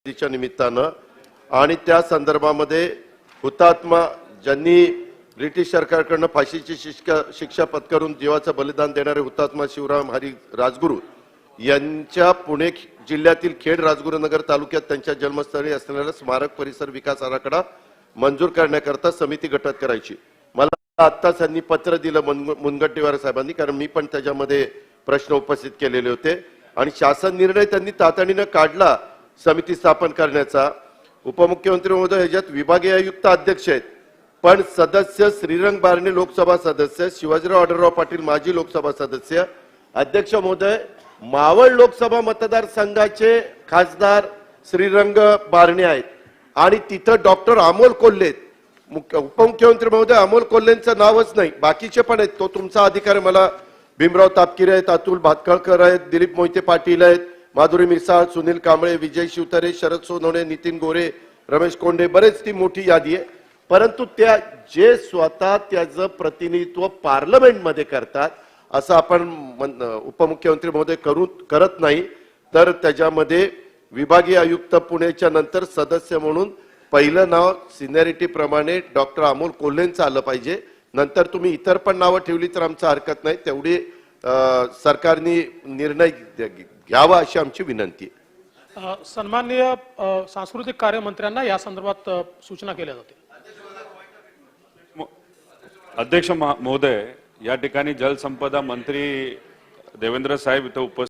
च्या निमित्तानं आणि त्या संदर्भामध्ये हुतात्मा ज्यांनी ब्रिटिश सरकारकडून फाशीची शिक्षा पत्करून जीवाचं बलिदान देणारे हुतात्मा शिवराम हरी राजगुरू यांच्या पुणे जिल्ह्यातील खेड राजगुरुनगर तालुक्यात त्यांच्या जन्मस्थळी असलेला स्मारक परिसर विकास आराखडा मंजूर करण्याकरता समिती गठीत करायची। मला आत्ताच त्यांनी पत्र दिलं मुनगंटीवार साहेबांनी, कारण मी पण त्याच्यामध्ये प्रश्न उपस्थित केलेले होते आणि शासन निर्णय त्यांनी तातडीने काढला समिती स्थापन करण्याचा। उपमुख्यमंत्री महोदय याच्यात विभागीय आयुक्त अध्यक्ष आहेत, पण सदस्य श्रीरंग बारणे लोकसभा सदस्य, शिवाजीराव आढळराव पाटील माजी लोकसभा सदस्य, अध्यक्ष महोदय मावळ लोकसभा मतदारसंघाचे खासदार श्रीरंग बारणे आहेत आणि तिथं डॉक्टर अमोल कोल्हे, उपमुख्यमंत्री महोदय अमोल कोल्हेंचं नावच नाही, बाकीचे पण आहेत, तो तुमचा अधिकार आहे। मला भीमराव तापकीरे आहेत, अतुल भातखळकर आहेत, दिलीप मोहिते पाटील आहेत, माधुरी मिसाळ, सुनील कांबळे, विजय शिवतारे, शरद सोनवणे, नितीन गोरे, रमेश कोंडे, बरेच ती मोठी यादी आहे। परंतु त्या जे स्वतः त्याचं प्रतिनिधित्व पार्लमेंटमध्ये करतात असं आपण उपमुख्यमंत्री महोदय करत नाही, तर त्याच्यामध्ये विभागीय आयुक्त पुणेच्या नंतर सदस्य म्हणून पहिलं नाव सिनियरिटी प्रमाणे डॉक्टर अमोल कोल्हेंचं आलं पाहिजे। नंतर तुम्ही इतर पण नावं ठेवली तर आमचं हरकत नाही, तेवढी सरकारने निर्णय घ्यावा अशी आमची विनंती आहे। सन्माननीय सांस्कृतिक कार्य मंत्र्यांना या संदर्भात सूचना केल्या जाते। अध्यक्ष महोदय, या ठिकाणी जलसंपदा मंत्री देवेंद्र साहेब इथं उपस्थित